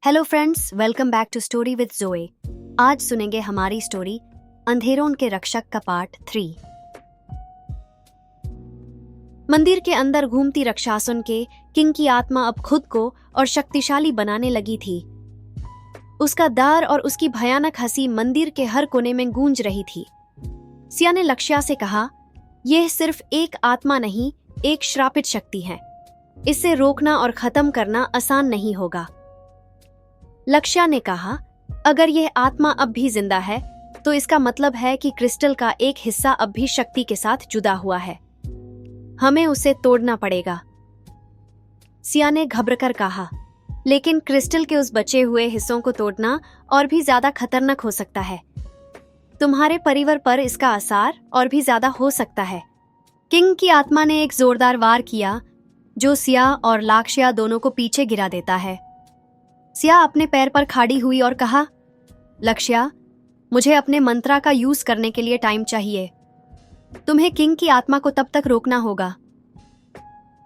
Hello friends, welcome back to story with Joe. आज सुनेंगे हमारी स्टोरी अंधेरों के रक्षक का पार्ट 3। मंदिर के अंदर घूमती रक्षासुन के किंग की आत्मा अब खुद को और शक्तिशाली बनाने लगी थी। उसका डर और उसकी भयानक हंसी मंदिर के हर कोने में गूंज रही थी। सिया ने लक्ष्या से कहा, यह सिर्फ एक आत्मा नहीं, एक श्रापित शक्ति है। इसे रोकना और खत्म करना आसान नहीं होगा। लक्ष्या ने कहा, अगर यह आत्मा अब भी जिंदा है तो इसका मतलब है कि क्रिस्टल का एक हिस्सा अब भी शक्ति के साथ जुड़ा हुआ है। हमें उसे तोड़ना पड़ेगा। सिया ने घबराकर कहा, लेकिन क्रिस्टल के उस बचे हुए हिस्सों को तोड़ना और भी ज्यादा खतरनाक हो सकता है। तुम्हारे परिवार पर इसका असर और भी ज्यादा हो सकता है। किंग की आत्मा ने एक जोरदार वार किया जो सिया और लक्ष्या दोनों को पीछे गिरा देता है। सिया अपने पैर पर खड़ी हुई और कहा, लक्ष्या, मुझे अपने मंत्रा का यूज करने के लिए टाइम चाहिए। तुम्हें किंग की आत्मा को तब तक रोकना होगा।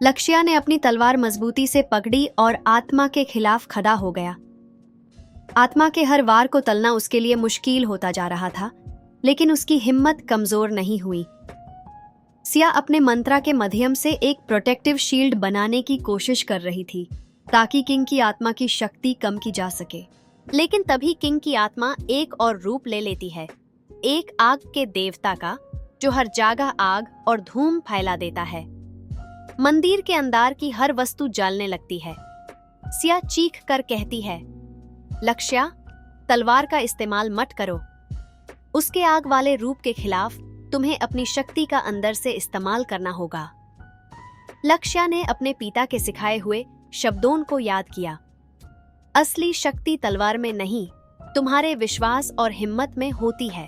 लक्ष्या ने अपनी तलवार मजबूती से पकड़ी और आत्मा के खिलाफ खड़ा हो गया। आत्मा के हर वार को तलना उसके लिए मुश्किल होता जा रहा था, लेकिन उसकी हिम्मत कमजोर नहीं हुई। सिया अपने मंत्रा के माध्यम से एक प्रोटेक्टिव शील्ड बनाने की कोशिश कर रही थी ताकि किंग की आत्मा की शक्ति कम की जा सके। लेकिन तभी किंग की आत्मा एक और रूप ले लेती है, एक आग के देवता का, जो हर जगह आग और धूम फैला देता है। मंदिर के अंदर की हर वस्तु जलने लगती है। सिया चीख कर कहती है, लक्ष्या, तलवार का इस्तेमाल मत करो। उसके आग वाले रूप के खिलाफ तुम्हें अपनी शक्ति का अंदर से इस्तेमाल करना होगा। लक्ष्या ने अपने पिता के सिखाए हुए शब्दों को याद किया। असली शक्ति तलवार में नहीं, तुम्हारे विश्वास और हिम्मत में होती है।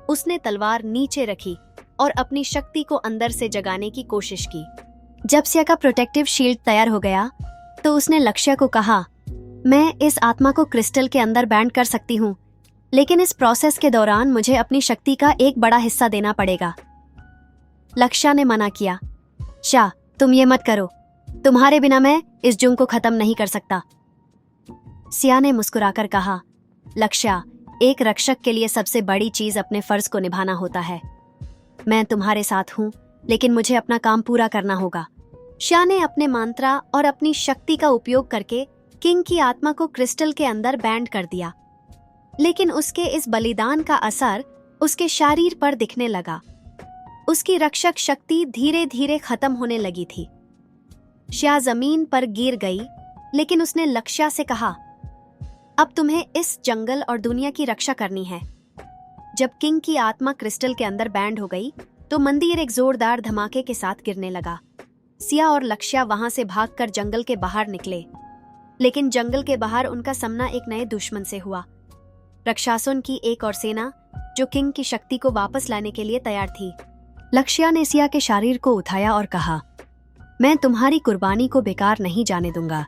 उसने तलवार नीचे रखी और अपनी शक्ति को अंदर से जगाने की कोशिश की। जब सिया का प्रोटेक्टिव शील्ड तैयार हो गया तो उसने लक्ष्या को कहा, मैं इस आत्मा को क्रिस्टल के अंदर बैंड कर सकती हूँ, लेकिन इस प्रोसेस के दौरान मुझे अपनी शक्ति का एक बड़ा हिस्सा देना पड़ेगा। लक्ष्या ने मना किया, शाह, तुम ये मत करो। तुम्हारे बिना मैं इस जुंग को खत्म नहीं कर सकता। सिया ने मुस्कुराकर कहा, लक्ष्या, एक रक्षक के लिए सबसे बड़ी चीज अपने फर्ज को निभाना होता है। मैं तुम्हारे साथ हूँ, लेकिन मुझे अपना काम पूरा करना होगा। सिया ने अपने मंत्रा और अपनी शक्ति का उपयोग करके किंग की आत्मा को क्रिस्टल के अंदर बैंड कर दिया, लेकिन उसके इस बलिदान का असर उसके शरीर पर दिखने लगा। उसकी रक्षक शक्ति धीरे धीरे खत्म होने लगी थी। सिया जमीन पर गिर गई, लेकिन उसने लक्ष्या से कहा, अब तुम्हें इस जंगल और दुनिया की रक्षा करनी है। जब किंग की आत्मा क्रिस्टल के अंदर बैंड हो गई तो मंदिर एक जोरदार धमाके के साथ गिरने लगा। सिया और लक्ष्या वहां से भागकर जंगल के बाहर निकले, लेकिन जंगल के बाहर उनका सामना एक नए दुश्मन से हुआ। रक्षासुन की एक और सेना जो किंग की शक्ति को वापस लाने के लिए तैयार थी। लक्ष्या ने सिया के शरीर को उठाया और कहा, मैं तुम्हारी कुर्बानी को बेकार नहीं जाने दूंगा।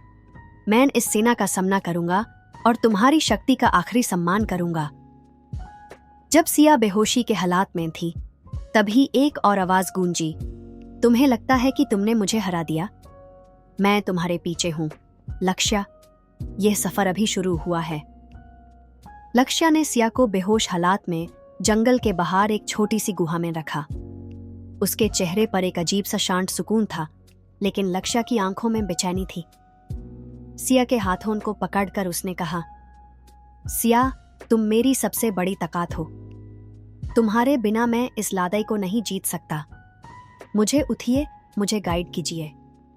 मैं इस सेना का सामना करूंगा और तुम्हारी शक्ति का आखिरी सम्मान करूंगा। जब सिया बेहोशी के हालात में थी, तभी एक और आवाज गूंजी, तुम्हें लगता है कि तुमने मुझे हरा दिया? मैं तुम्हारे पीछे हूं, लक्ष्या। यह सफर अभी शुरू हुआ है। लक्ष्या ने सिया को बेहोश हालात में जंगल के बाहर एक छोटी सी गुहा में रखा। उसके चेहरे पर एक अजीब सा शांत सुकून था, लेकिन लक्ष्या की आंखों में बेचैनी थी। सिया के हाथों को पकड़कर उसने कहा, सिया, तुम मेरी सबसे बड़ी ताकत हो। तुम्हारे बिना मैं इस लादई को नहीं जीत सकता। मुझे उठिए, मुझे गाइड कीजिए।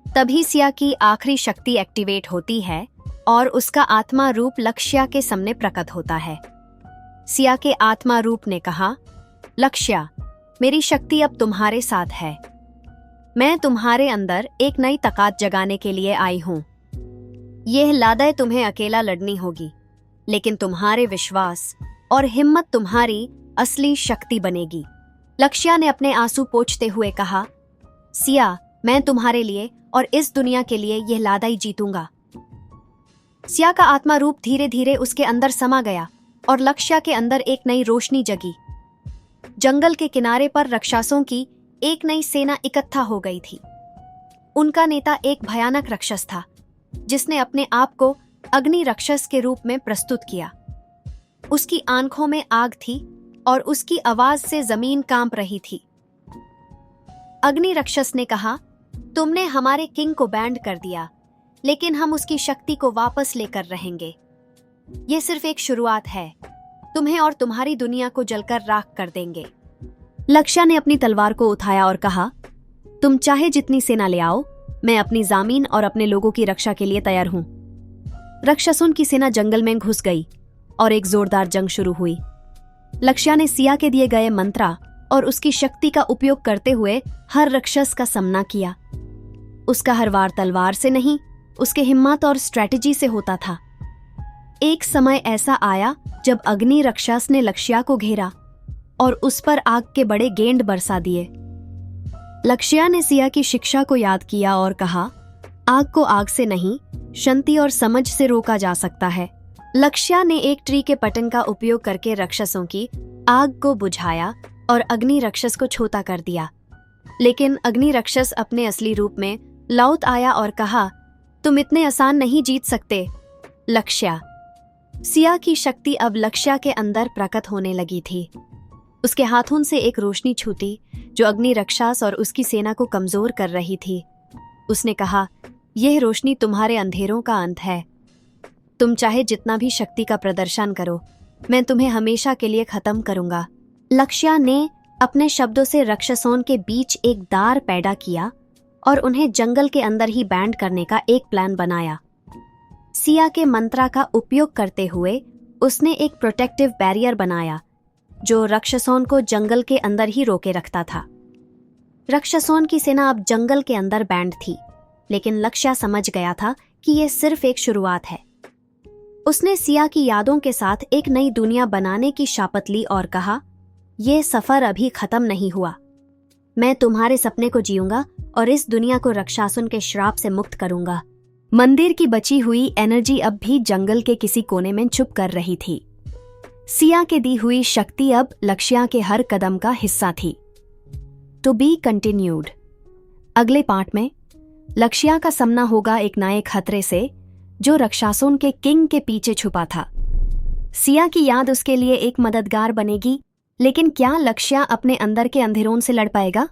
तभी सिया की आखिरी शक्ति एक्टिवेट होती है और उसका आत्मा रूप लक्ष्या के सामने प्रकट होता है। सिया के आत्मा रूप ने कहा, लक्ष्या, मेरी शक्ति अब तुम्हारे साथ है। मैं तुम्हारे अंदर एक नई ताकत जगाने के लिए आई हूं। यह लड़ाई तुम्हें अकेला लड़नी होगी, लेकिन तुम्हारे विश्वास और हिम्मत तुम्हारी असली शक्ति बनेगी। लक्ष्या ने अपने आंसू पोंछते हुए कहा, सिया, मैं तुम्हारे लिए और इस दुनिया के लिए यह लड़ाई जीतूंगा। सिया का आत्मा रूप धीरे धीरे उसके अंदर समा गया और लक्ष्या के अंदर एक नई रोशनी जगी। जंगल के किनारे पर राक्षसों की एक नई सेना इकट्ठा हो गई थी। उनका नेता एक भयानक राक्षस था, जिसने अपने आप को अग्नि राक्षस के रूप में प्रस्तुत किया। उसकी आंखों में आग थी और उसकी आवाज से जमीन कांप रही थी। अग्नि राक्षस ने कहा, तुमने हमारे किंग को बैंड कर दिया, लेकिन हम उसकी शक्ति को वापस लेकर रहेंगे। ये सिर्फ एक शुरुआत है। तुम्हें और तुम्हारी दुनिया को जलकर राख कर देंगे। लक्ष्या ने अपनी तलवार को उठाया और कहा, तुम चाहे जितनी सेना ले आओ, मैं अपनी जमीन और अपने लोगों की रक्षा के लिए तैयार हूं। राक्षसों की सेना जंगल में घुस गई और एक जोरदार जंग शुरू हुई। लक्ष्या ने सिया के दिए गए मंत्रा और उसकी शक्ति का उपयोग करते हुए हर राक्षस का सामना किया। उसका हर वार तलवार से नहीं, उसके हिम्मत और स्ट्रेटजी से होता था। एक समय ऐसा आया जब अग्नि राक्षस ने लक्ष्या को घेरा और उस पर आग के बड़े गेंद बरसा दिए। लक्ष्या ने सिया की शिक्षा को याद किया और कहा, आग को आग से नहीं, शांति और समझ से रोका जा सकता है। लक्ष्या ने एक ट्री के पतन का उपयोग करके राक्षसों की आग को बुझाया और अग्नि राक्षस को छोटा कर दिया। लेकिन अग्नि राक्षस अपने असली रूप में लौट आया और कहा, तुम इतने आसान नहीं जीत सकते। लक्ष्या। सिया की शक्ति अब लक्ष्या के अंदर प्रकट होने लगी थी। उसके हाथों से एक रोशनी छूटी जो अग्नि राक्षस और उसकी सेना को कमजोर कर रही थी। उसने कहा, यह रोशनी तुम्हारे अंधेरों का अंत है। तुम चाहे जितना भी शक्ति का प्रदर्शन करो, मैं तुम्हें हमेशा के लिए खत्म करूंगा। लक्ष्या ने अपने शब्दों से राक्षसों के बीच एक दार पैदा किया और उन्हें जंगल के अंदर ही बैंड करने का एक प्लान बनाया। सिया के मंत्रा का उपयोग करते हुए उसने एक प्रोटेक्टिव बैरियर बनाया जो राक्षसों को जंगल के अंदर ही रोके रखता था। राक्षसों की सेना अब जंगल के अंदर बैंड थी, लेकिन लक्ष्या समझ गया था कि यह सिर्फ एक शुरुआत है। उसने सिया की यादों के साथ एक नई दुनिया बनाने की शपथ ली और कहा, यह सफर अभी खत्म नहीं हुआ। मैं तुम्हारे सपने को जीऊंगा और इस दुनिया को राक्षसों के श्राप से मुक्त करूंगा। मंदिर की बची हुई एनर्जी अब भी जंगल के किसी कोने में छुप कर रही थी। सिया के दी हुई शक्ति अब लक्ष्या के हर कदम का हिस्सा थी। To be continued. अगले पार्ट में लक्ष्या का सामना होगा एक नए खतरे से जो राक्षसों के किंग के पीछे छुपा था। सिया की याद उसके लिए एक मददगार बनेगी, लेकिन क्या लक्ष्या अपने अंदर के अंधेरों से लड़ पाएगा?